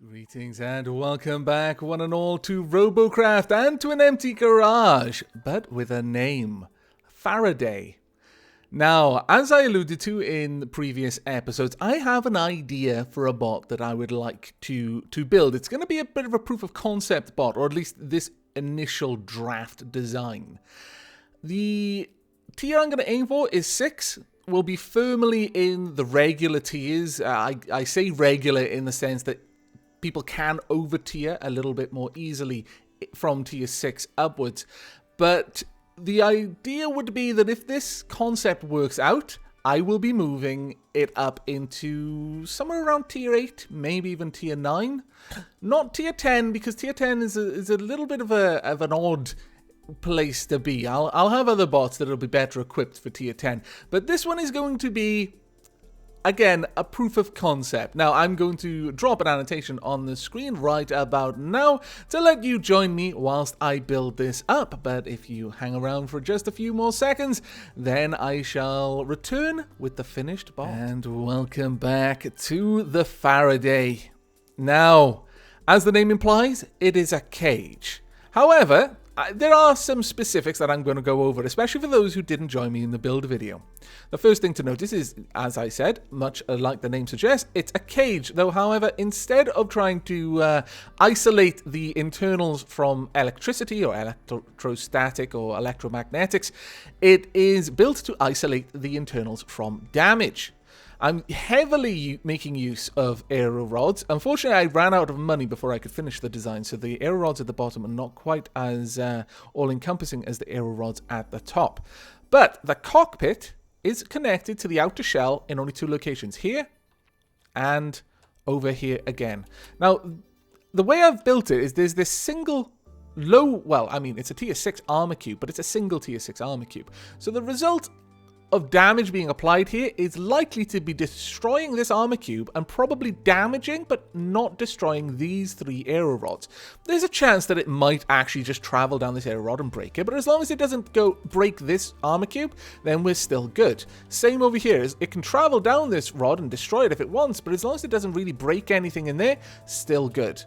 Greetings and welcome back, one and all, to Robocraft and to an empty garage, but with a name, Faraday. Now, as I alluded to in previous episodes, I have an idea for a bot that I would like to build. It's going to be a bit of a proof of concept bot, or at least this initial draft design. The tier I'm going to aim for is 6. Will be firmly in the regular tiers. I say regular in the sense that people can over tier a little bit more easily from tier 6 upwards. But the idea would be that if this concept works out, I will be moving it up into somewhere around tier 8, maybe even tier 9. Not tier 10, because tier 10 is a little bit of an odd place to be. I'll have other bots that'll be better equipped for tier 10. But this one is going to be, again, a proof of concept. Now, I'm going to drop an annotation on the screen right about now to let you join me whilst I build this up. But if you hang around for just a few more seconds, then I shall return with the finished bot. And welcome back to the Faraday. Now, as the name implies, it is a cage. However, there are some specifics that I'm going to go over, especially for those who didn't join me in the build video. The first thing to notice is, as I said, much like the name suggests, it's a cage. Though, however, instead of trying to isolate the internals from electricity or electrostatic or electromagnetics, it is built to isolate the internals from damage. I'm heavily making use of aero rods. Unfortunately, I ran out of money before I could finish the design, so the aero rods at the bottom are not quite as all-encompassing as the aero rods at the top. But the cockpit is connected to the outer shell in only 2 locations, here and over here again. Now, the way I've built it is there's this single it's a tier 6 armor cube, but it's a single tier 6 armor cube. So the result of damage being applied here is likely to be destroying this armor cube and probably damaging but not destroying these 3 aero rods. There's a chance that it might actually just travel down this aero rod and break it, but as long as it doesn't go break this armor cube, then we're still good. Same over here, it can travel down this rod and destroy it if it wants, but as long as it doesn't really break anything in there, still good.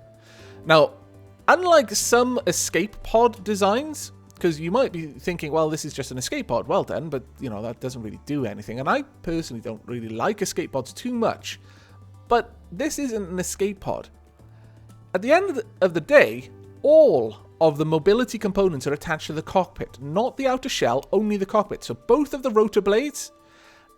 Now, unlike some escape pod designs, because you might be thinking, well, this is just an escape pod. Well done, but, you know, that doesn't really do anything. And I personally don't really like escape pods too much. But this isn't an escape pod. At the end of the day, all of the mobility components are attached to the cockpit. Not the outer shell, only the cockpit. So both of the rotor blades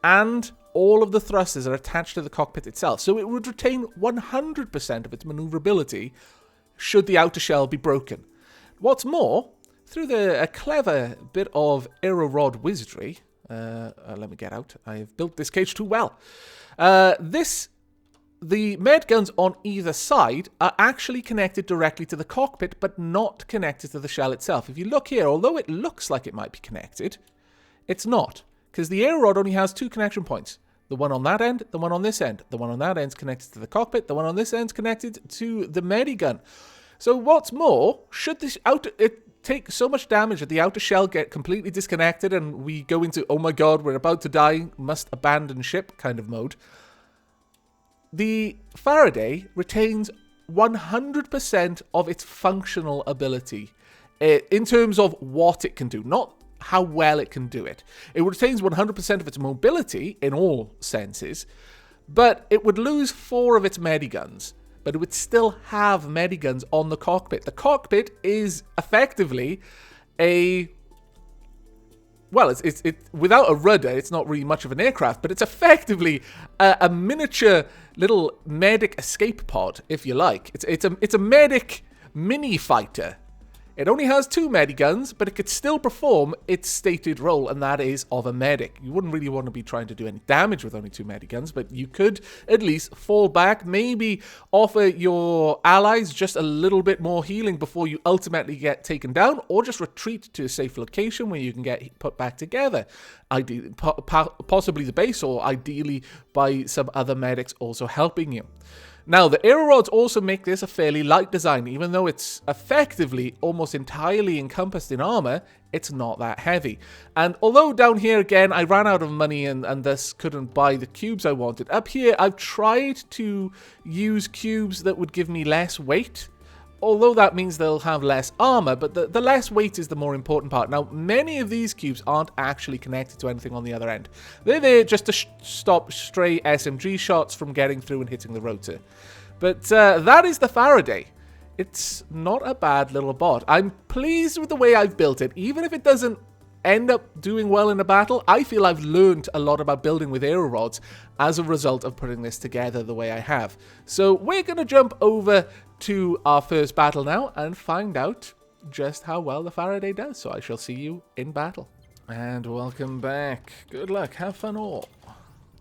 and all of the thrusters are attached to the cockpit itself. So it would retain 100% of its maneuverability should the outer shell be broken. What's more, through a clever bit of aero rod wizardry, let me get out. I have built this cage too well. The med guns on either side are actually connected directly to the cockpit, but not connected to the shell itself. If you look here, although it looks like it might be connected, it's not, because the aero rod only has 2 connection points. The one on that end, the one on this end. The one on that end is connected to the cockpit. The one on this end is connected to the medigun. So what's more, should this take so much damage that the outer shell get completely disconnected and we go into, oh my god, we're about to die, must abandon ship kind of mode, the Faraday retains 100% of its functional ability in terms of what it can do, not how well it can do it. It retains 100% of its mobility in all senses, but it would lose 4 of its mediguns. But it would still have mediguns on the cockpit. The cockpit is effectively it's without a rudder, it's not really much of an aircraft, but it's effectively a miniature little medic escape pod, if you like. It's a medic mini fighter. It only has 2 mediguns, but it could still perform its stated role, and that is of a medic. You wouldn't really want to be trying to do any damage with only 2 mediguns, but you could at least fall back, maybe offer your allies just a little bit more healing before you ultimately get taken down, or just retreat to a safe location where you can get put back together. Ideally, possibly the base, or ideally by some other medics also helping you. Now, the arrow rods also make this a fairly light design. Even though it's effectively almost entirely encompassed in armor, it's not that heavy. And although down here, again, I ran out of money and thus couldn't buy the cubes I wanted, up here, I've tried to use cubes that would give me less weight. Although that means they'll have less armor, but the less weight is the more important part. Now, many of these cubes aren't actually connected to anything on the other end. They're there just to stop stray SMG shots from getting through and hitting the rotor. But that is the Faraday. It's not a bad little bot. I'm pleased with the way I've built it. Even if it doesn't end up doing well in a battle, I feel I've learned a lot about building with arrow rods as a result of putting this together the way I have. So we're going to jump over to our first battle now and find out just how well the Faraday does. So I shall see you in battle. And welcome back. Good luck. Have fun all.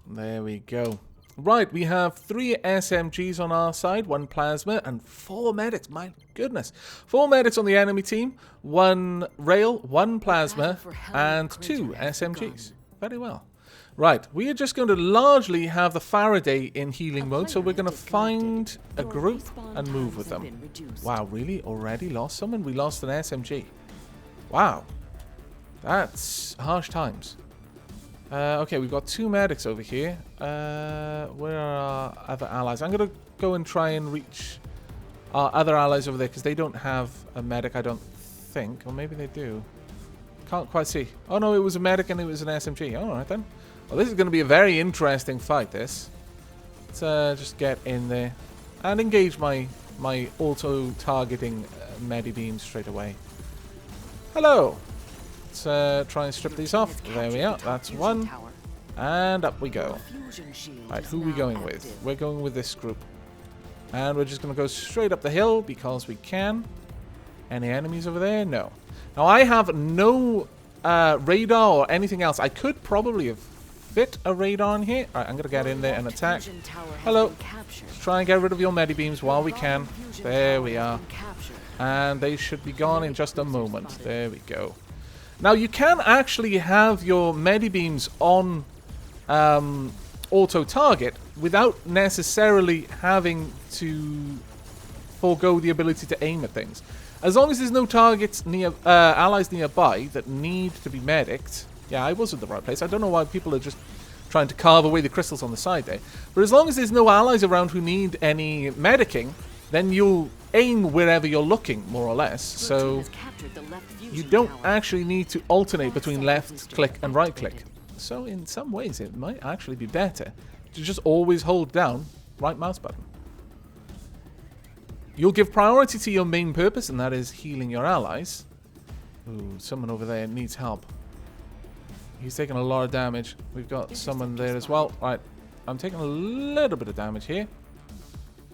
There we go. Right, we have 3 SMGs on our side, 1 plasma, and 4 medics. My goodness. 4 medics on the enemy team, 1 rail, 1 plasma, and 2 SMGs. Very well. Right, we are just going to largely have the Faraday in healing mode, so we're going to find a group and move with them. Wow, really? Already lost someone? We lost an SMG. Wow. That's harsh times. Okay, we've got 2 medics over here. Where are our other allies? I'm going to go and try and reach our other allies over there, because they don't have a medic, I don't think. Or maybe they do. Can't quite see. Oh, no, it was a medic and it was an SMG. Alright then. Well, this is going to be a very interesting fight, this. Let's just get in there and engage my auto-targeting Medi-beam straight away. Hello! Let's try and strip these off. There we are. That's 1. And up we go. Right, who are we going with? We're going with this group. And we're just going to go straight up the hill because we can. Any enemies over there? No. Now, I have no radar or anything else. I could probably have fit a radar in here. Alright, I'm going to get in there and attack. Hello. Let's try and get rid of your Medi-beams while we can. There we are. And they should be gone in just a moment. There we go. Now, you can actually have your Medi-beams on auto-target without necessarily having to forego the ability to aim at things. As long as there's no targets near allies nearby that need to be medicked. Yeah, I was in the right place. I don't know why people are just trying to carve away the crystals on the side there. But as long as there's no allies around who need any medicing, then you'll aim wherever you're looking, more or less. So you don't actually need to alternate between left click and right click. So in some ways it might actually be better to just always hold down right mouse button. You'll give priority to your main purpose, and that is healing your allies. Ooh, someone over there needs help. He's taking a lot of damage. We've got someone there as well. Right, I'm taking a little bit of damage here.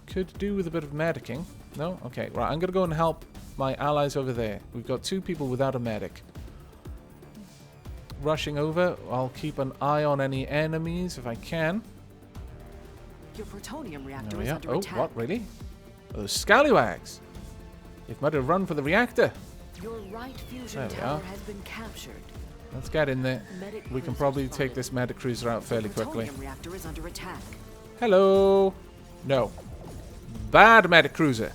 Could do with a bit of medicing. No? Okay, right, I'm going to go and help my allies over there. We've got 2 people without a medic. Rushing over. I'll keep an eye on any enemies if I can. Your plutonium reactor is under attack. Oh, what? Really? Those scallywags. It might have run for the reactor. Your right fusion tower has been captured. Let's get in there. We can probably take this medic cruiser out fairly quickly. Reactor is under attack. Hello. No. Bad medic cruiser.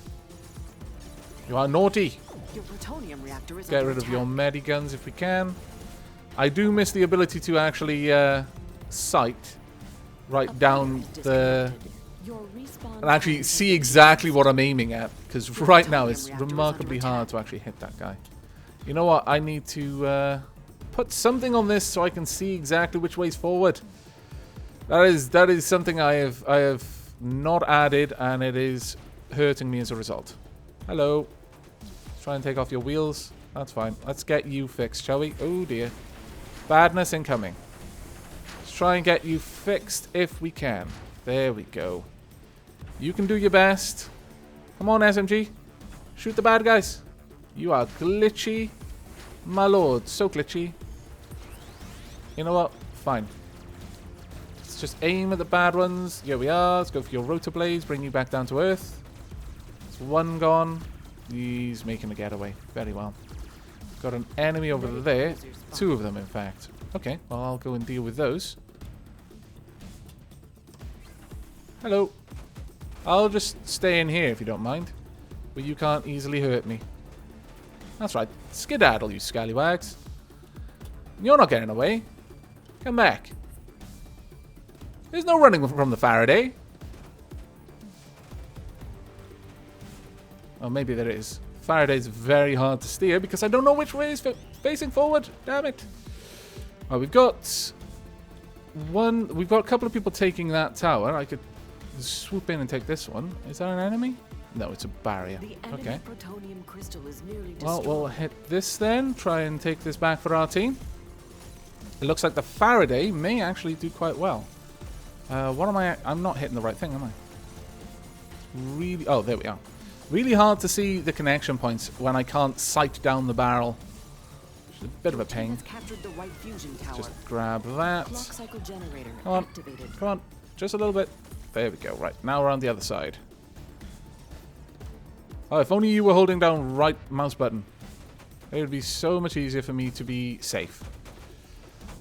You are naughty. Your plutonium reactor is Get rid of your mediguns if we can. I do miss the ability to actually sight right down the... and actually see exactly what I'm aiming at. Because right now it's remarkably hard to actually hit that guy. You know what? I need to put something on this so I can see exactly which way's forward. That is something I have not added, and it is hurting me as a result. Hello. Let's try and take off your wheels. That's fine. Let's get you fixed, shall we? Oh dear. Badness incoming. Let's try and get you fixed if we can. There we go. You can do your best. Come on, SMG. Shoot the bad guys. You are glitchy. My lord, so glitchy. You know what? Fine. Let's just aim at the bad ones. Here we are. Let's go for your rotor blades. Bring you back down to earth. There's 1 gone. He's making a getaway. Very well. Got an enemy over there. 2 of them, in fact. Okay, well, I'll go and deal with those. Hello. I'll just stay in here if you don't mind. But you can't easily hurt me. That's right. Skedaddle, you scallywags. You're not getting away. Come back. There's no running from the Faraday. Oh, maybe there is. Faraday's very hard to steer because I don't know which way is facing forward. Damn it. Oh, we've got a couple of people taking that tower. I could swoop in and take this one. Is that an enemy? No, it's a barrier. Okay. Protonium crystal is nearly Well, destroyed. we'll hit this then. Try and take this back for our team. It looks like the Faraday may actually do quite well. What am I? I'm not hitting the right thing, am I? Really? Oh, there we are. Really hard to see the connection points when I can't sight down the barrel. Which is a bit of a pain. Captured the right fusion tower. Just grab that. Clock cycle generator Come on. activated. Come on. Just a little bit. There we go. Right. Now we're on the other side. Oh, if only you were holding down right mouse button. It would be so much easier for me to be safe.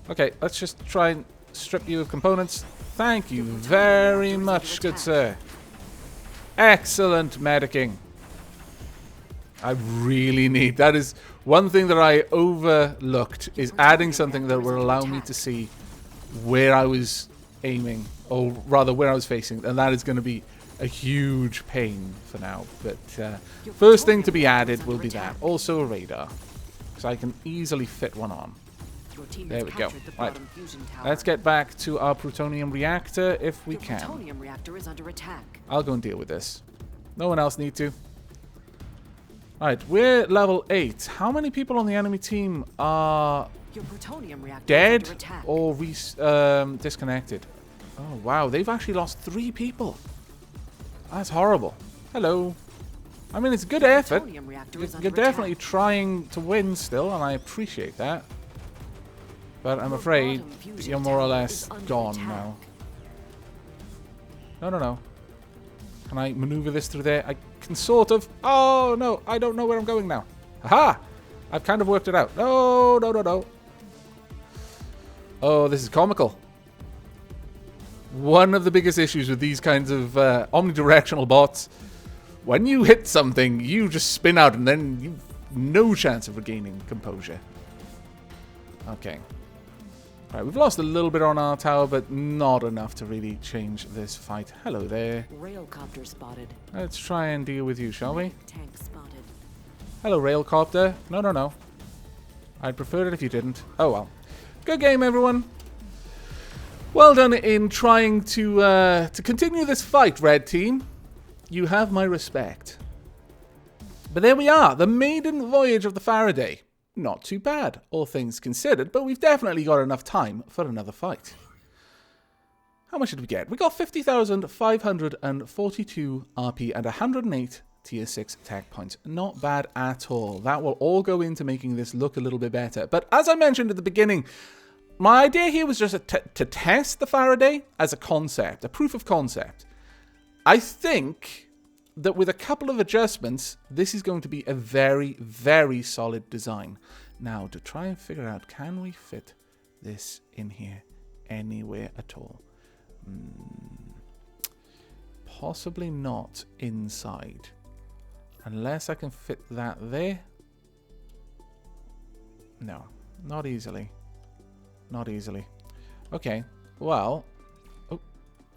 Okay, let's just try and strip you of components. Thank you very much, good sir. Excellent medicing. I really need... That is one thing that I overlooked, is adding something that will allow me to see where I was aiming, or rather where I was facing, and that is going to be a huge pain for now. But first thing to be added will be that. Also a radar, because I can easily fit one on. There we go. Right. Let's get back to our plutonium reactor if we can. Plutonium reactor is under attack. I'll go and deal with this. No one else need to. Alright, we're level 8. How many people on the enemy team are Your plutonium reactor dead is under attack. or disconnected? Oh, wow. They've actually lost 3 people. That's horrible. Hello. I mean, it's a good effort. Plutonium reactor is under You're definitely attack. trying to win still, and I appreciate that. But I'm afraid you're more or less gone now. No, no, no. Can I maneuver this through there? I can sort of. Oh, no. I don't know where I'm going now. Aha! I've kind of worked it out. No, no, no, no. Oh, this is comical. One of the biggest issues with these kinds of omnidirectional bots, when you hit something, you just spin out and then you've no chance of regaining composure. Okay. Right, we've lost a little bit on our tower, but not enough to really change this fight. Hello there. Railcopter spotted. Let's try and deal with you, shall we? Tank spotted. Hello, Railcopter. No, no, no. I'd prefer it if you didn't. Oh, well. Good game, everyone. Well done in trying to continue this fight, Red Team. You have my respect. But there we are. The maiden voyage of the Faraday. Not too bad, all things considered, but we've definitely got enough time for another fight. How much did we get? We got 50,542 RP and 108 tier 6 tech points. Not bad at all. That will all go into making this look a little bit better. But as I mentioned at the beginning, my idea here was just to test the Faraday as a concept, a proof of concept. I think that with a couple of adjustments, this is going to be a very, very solid design. Now, to try and figure out, can we fit this in here anywhere at all? Possibly not inside. Unless I can fit that there. No, not easily. Not easily. Okay, well,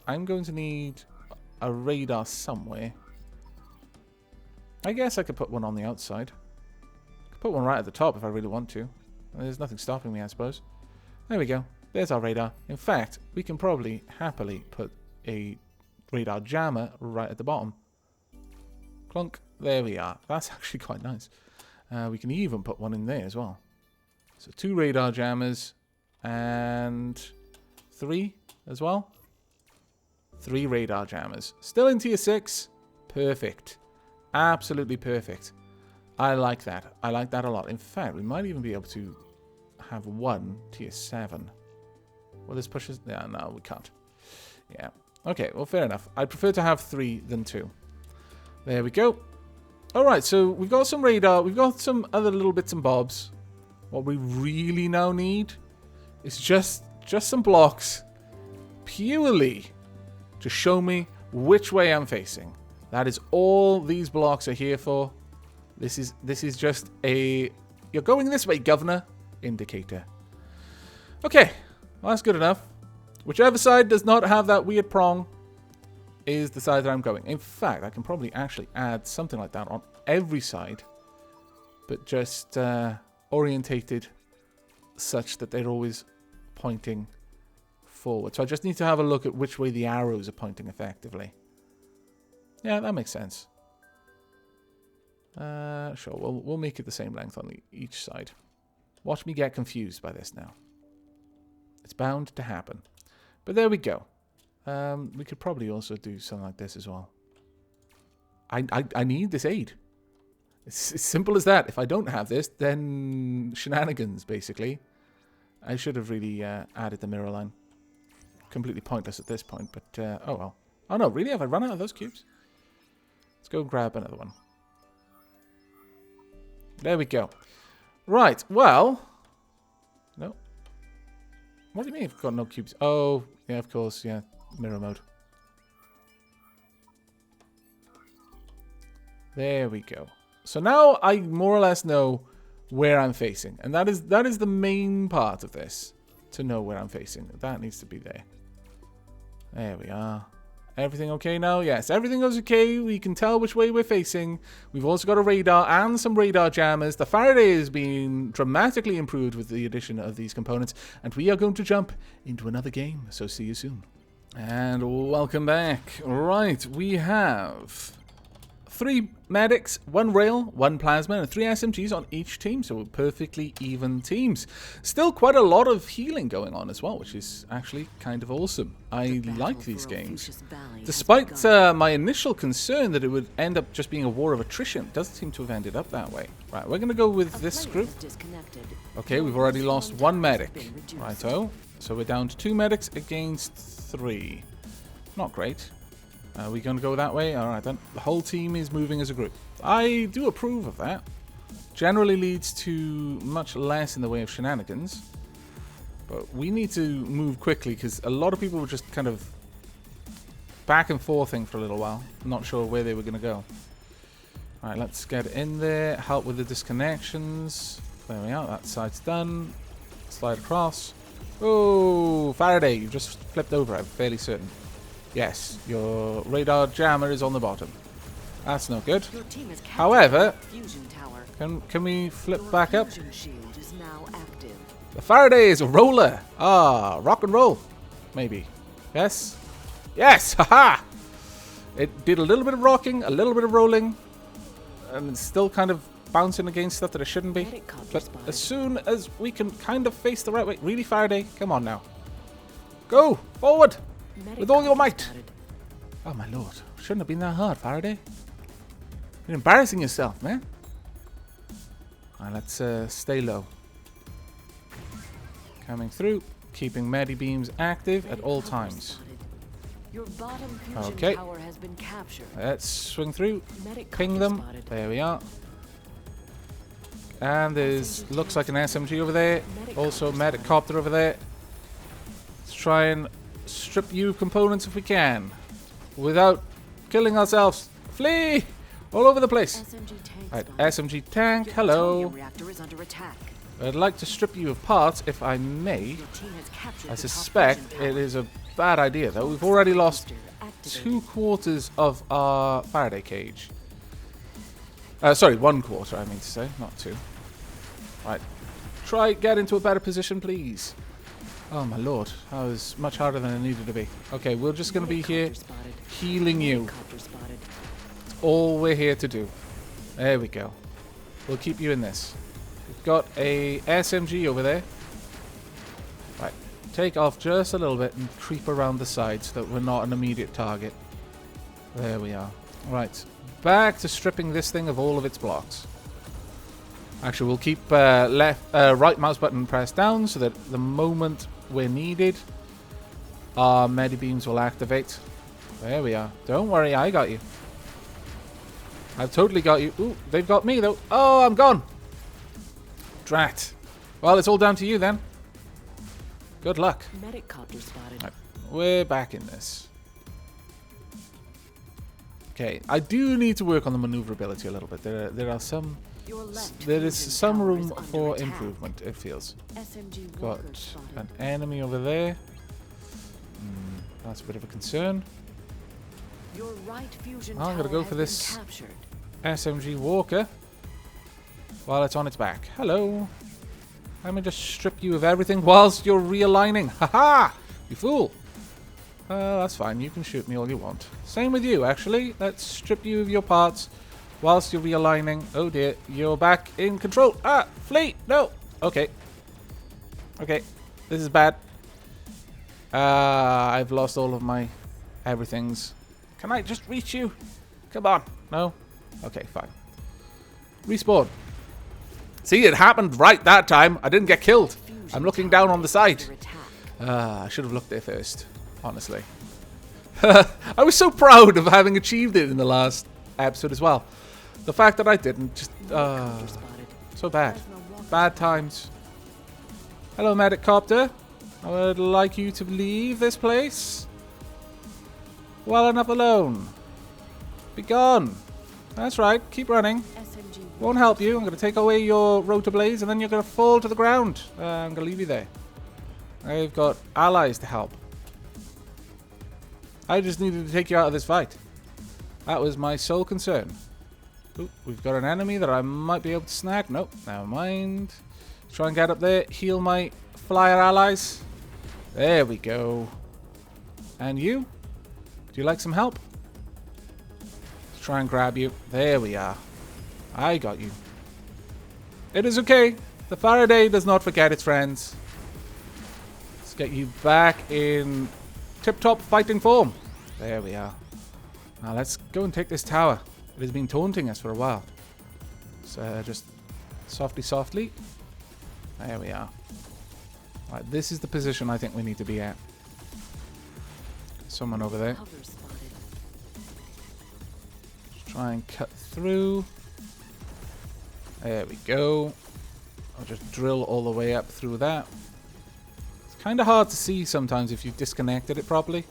I'm going to need a radar somewhere. I guess I could put one on the outside. I could put one right at the top if I really want to. There's nothing stopping me, I suppose. There we go. There's our radar. In fact, we can probably happily put a radar jammer right at the bottom. Clunk. There we are. That's actually quite nice. We can even put one in there as well. So 2 radar jammers and 3 as well. 3 radar jammers. Still in tier 6. Perfect. Absolutely perfect. I like that. I like that a lot. In fact, we might even be able to have 1 tier 7. Will this push us? Yeah, no, we can't. Yeah. Okay, well, fair enough. I'd prefer to have 3 than 2. There we go. Alright, so we've got some radar. We've got some other little bits and bobs. What we really now need is just some blocks purely to show me which way I'm facing. That is all these blocks are here for. This is just a "you're going this way, governor" indicator. Okay, well, that's good enough. Whichever side does not have that weird prong is the side that I'm going. In fact, I can probably actually add something like that on every side, but just orientated such that they're always pointing forward. So I just need to have a look at which way the arrows are pointing effectively. Yeah, that makes sense. Sure, we'll make it the same length on each side. Watch me get confused by this now. It's bound to happen. But there we go. We could probably also do something like this as well. I need this aid. It's as simple as that. If I don't have this, then shenanigans, basically. I should have really added the mirror line. Completely pointless at this point, but oh well. Oh no, really? Have I run out of those cubes? Let's go grab another one. There we go. Right, well... No. What do you mean I've got no cubes? Oh, yeah, of course, yeah. Mirror mode. There we go. So now I more or less know where I'm facing. And that is the main part of this. To know where I'm facing. That needs to be there. There we are. Everything okay now? Yes, everything goes okay. We can tell which way we're facing. We've also got a radar and some radar jammers. The Faraday is being dramatically improved with the addition of these components. And we are going to jump into another game. So see you soon. And welcome back. Right, we have 3 medics, 1 rail, 1 plasma, and 3 SMGs on each team, so we're perfectly even teams. Still quite a lot of healing going on as well, which is actually kind of awesome. I like these games. Despite my initial concern that it would end up just being a war of attrition, it doesn't seem to have ended up that way. Right, we're going to go with this group. Okay, we've already lost 1 medic. Righto. So we're down to 2 medics against 3. Not great. Are we going to go that way? Alright then. The whole team is moving as a group. I do approve of that. Generally leads to much less in the way of shenanigans. But we need to move quickly because a lot of people were just kind of back and forthing for a little while. Not sure where they were going to go. Alright, let's get in there. Help with the disconnections. There we are. That side's done. Slide across. Oh, Faraday, you've just flipped over, I'm fairly certain. Yes, your radar jammer is on the bottom. That's no good. However, can we flip back up? The Faraday is a roller. Ah, rock and roll. Maybe. Yes? Yes! Haha! It did a little bit of rocking, a little bit of rolling, and it's still kind of bouncing against stuff that it shouldn't be. But as soon as we can kind of face the right way... Really, Faraday? Come on now. Go! Forward! With all your might! Oh my lord. Shouldn't have been that hard, Faraday. You're embarrassing yourself, man. Alright, let's stay low. Coming through. Keeping Medi beams active at all times. Okay. Let's swing through. Ping them. There we are. And there's... looks like an SMG over there. Also a medic copter over there. Let's try and strip you components if we can, without killing ourselves. Flee! All over the place. Right, SMG tank, hello. I'd like to strip you of parts if I may. I suspect it is a bad idea though. We've already lost 2/4 of our Faraday cage. Sorry, 1/4 I mean to say, not 2. Right, try get into a better position please. Oh my lord, that was much harder than it needed to be. Okay, we're just going to be here healing you. That's all we're here to do. There we go. We'll keep you in this. We've got a SMG over there. Right, take off just a little bit and creep around the side so that we're not an immediate target. There we are. Right, back to stripping this thing of all of its blocks. Actually, we'll keep right mouse button pressed down so that the moment we're needed, our Medi beams will activate. There we are. Don't worry, I got you. I've totally got you. Ooh, they've got me though. Oh, I'm gone. Drat. Well, it's all down to you then. Good luck. Medic copter spotted. Right, we're back in this. Okay, I do need to work on the maneuverability a little bit. There are some... Your left There is fusion some tower room is under for attack. improvement, it feels. SMG Got walkers spotted. an enemy over there. That's a bit of a concern. Your right fusion I'm gonna tower go has for been this captured. SMG Walker while it's on its back. Hello. Let me just strip you of everything whilst you're realigning. Haha! You fool. That's fine. You can shoot me all you want. Same with you, actually. Let's strip you of your parts whilst you're realigning. Oh dear. You're back in control. Ah! Flee! No! Okay. Okay. This is bad. I've lost all of my everythings. Can I just reach you? Come on. No? Okay, fine. Respawn. See, it happened right that time. I didn't get killed. I'm looking down on the side. I should have looked there first, honestly. I was so proud of having achieved it in the last episode as well. The fact that I didn't, just... so bad. Bad times. Hello, medic copter. I would like you to leave this place. Well enough alone. Be gone. That's right. Keep running. Won't help you. I'm going to take away your rotor blades and then you're going to fall to the ground. I'm going to leave you there. I've got allies to help. I just needed to take you out of this fight. That was my sole concern. Ooh, we've got an enemy that I might be able to snag. Nope, never mind. Try and get up there. Heal my flyer allies. There we go. And you? Do you like some help? Let's try and grab you. There we are. I got you. It is okay. The Faraday does not forget its friends. Let's get you back in tip-top fighting form. There we are. Now let's go and take this tower. It has been taunting us for a while. So just softly. There we are. Right, this is the position I think we need to be at. Someone over there. Just try and cut through. There we go. I'll just drill all the way up through that. It's kind of hard to see sometimes if you've disconnected it properly.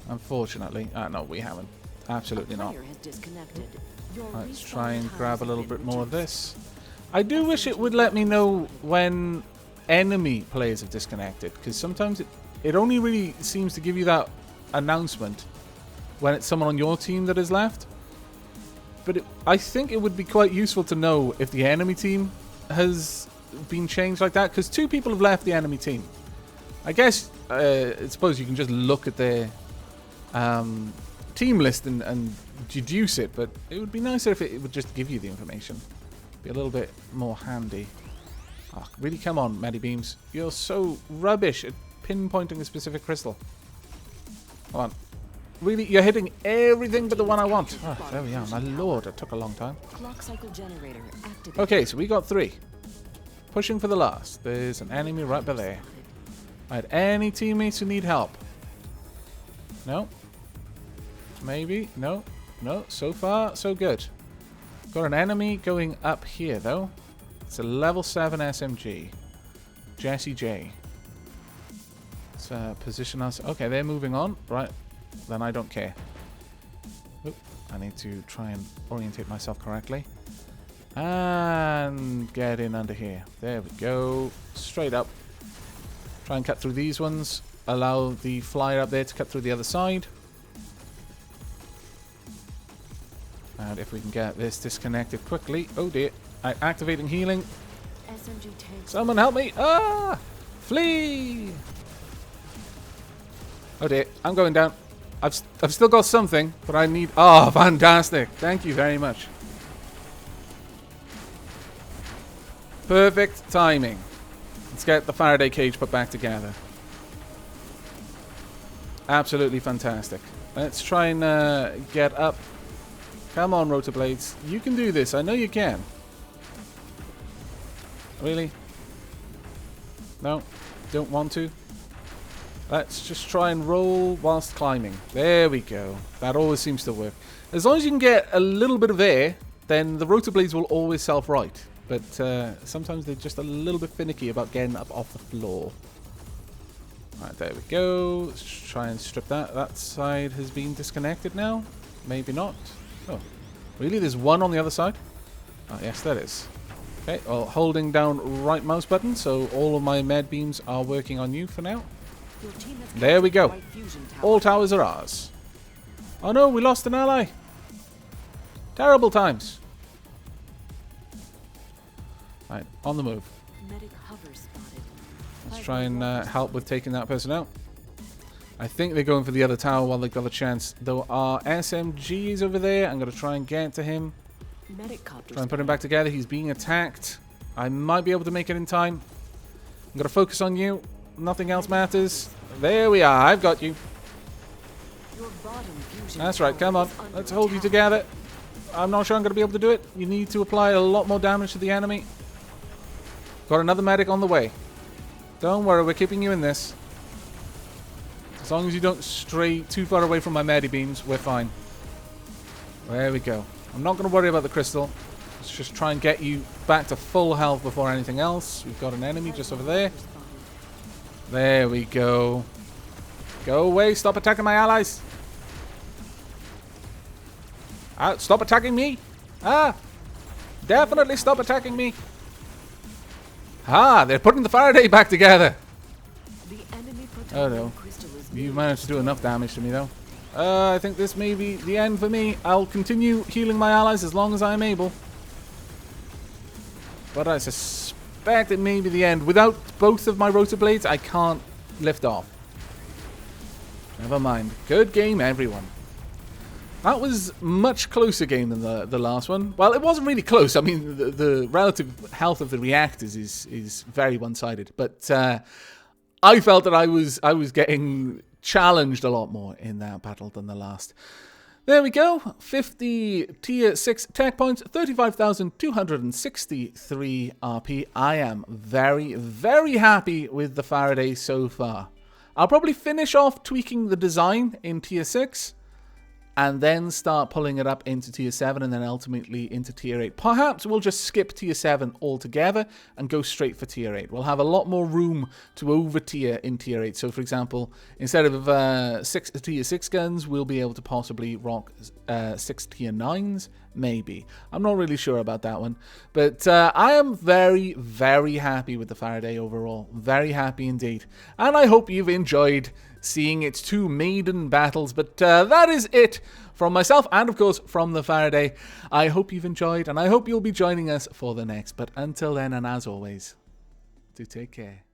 Unfortunately. No, we haven't. Absolutely not. Let's try and grab a little bit more of this. I do wish it would let me know when enemy players have disconnected, because sometimes it only really seems to give you that announcement when it's someone on your team that is left. But I think it would be quite useful to know if the enemy team has been changed like that, because 2 people have left the enemy team. I guess, I suppose you can just look at their team list and deduce it, but it would be nicer if it would just give you the information. Be a little bit more handy. Oh, really, come on, Medibeams. You're so rubbish at pinpointing a specific crystal. Come on. Really, you're hitting everything but the one I want. Oh, there we are. My lord, it took a long time. Okay, so we got 3. Pushing for the last. There's an enemy right by there. Right, any teammates who need help? No? Maybe? No? No? So far, so good. Got an enemy going up here, though. It's a level 7 SMG. Jesse J. Let's position us. Okay, they're moving on. Right. Then I don't care. Oop, I need to try and orientate myself correctly. And get in under here. There we go. Straight up. Try and cut through these ones. Allow the flyer up there to cut through the other side. And if we can get this disconnected quickly. Oh dear. Activating healing. Someone help me. Ah! Flee! Oh dear. I'm going down. I've still got something, but I need... Oh, fantastic. Thank you very much. Perfect timing. Let's get the Faraday cage put back together. Absolutely fantastic. Let's try and get up. Come on, rotor blades. You can do this. I know you can. Really? No? Don't want to? Let's just try and roll whilst climbing. There we go. That always seems to work. As long as you can get a little bit of air, then the rotor blades will always self-right. But sometimes they're just a little bit finicky about getting up off the floor. Right, there we go. Let's try and strip that. That side has been disconnected now. Maybe not. Oh, really? There's one on the other side? Oh, yes, there is. Okay, well, holding down right mouse button, so all of my med beams are working on you for now. There we go. All towers are ours. Oh no, we lost an ally. Terrible times. Right, on the move. Let's try and help with taking that person out. I think they're going for the other tower while they've got a chance. There are SMGs over there. I'm going to try and get to him. Try and put him back together. He's being attacked. I might be able to make it in time. I'm going to focus on you. Nothing else matters. There we are. I've got you. That's right. Come on. Let's hold you together. I'm not sure I'm going to be able to do it. You need to apply a lot more damage to the enemy. Got another medic on the way. Don't worry. We're keeping you in this. As long as you don't stray too far away from my medi beams, we're fine. There we go. I'm not going to worry about the crystal. Let's just try and get you back to full health before anything else. We've got an enemy just over there. There we go. Go away. Stop attacking my allies. Stop attacking me. Definitely stop attacking me. They're putting the Faraday back together. Oh no. You managed to do enough damage to me though. I think this may be the end for me. I'll continue healing my allies as long as I'm able. But I suspect it may be the end. Without both of my rotor blades, I can't lift off. Never mind. Good game, everyone. That was much closer game than the last one. Well, it wasn't really close. I mean, the relative health of the reactors is very one-sided. But I felt that I was getting challenged a lot more in that battle than the last. There we go. 50 tier 6 tech points, 35,263 RP. I am very, very happy with the Faraday so far. I'll probably finish off tweaking the design in tier 6 and then start pulling it up into tier 7 and then ultimately into tier 8. Perhaps we'll just skip tier 7 altogether and go straight for tier 8. We'll have a lot more room to over tier in tier 8. So for example, instead of 6 tier 6 guns, we'll be able to possibly rock 6 tier 9s, maybe. I'm not really sure about that one. But I am very, very happy with the Faraday overall. Very happy indeed. And I hope you've enjoyed seeing its 2 maiden battles. But that is it from myself and, of course, from the Faraday. I hope you've enjoyed, and I hope you'll be joining us for the next. But until then, and as always, do take care.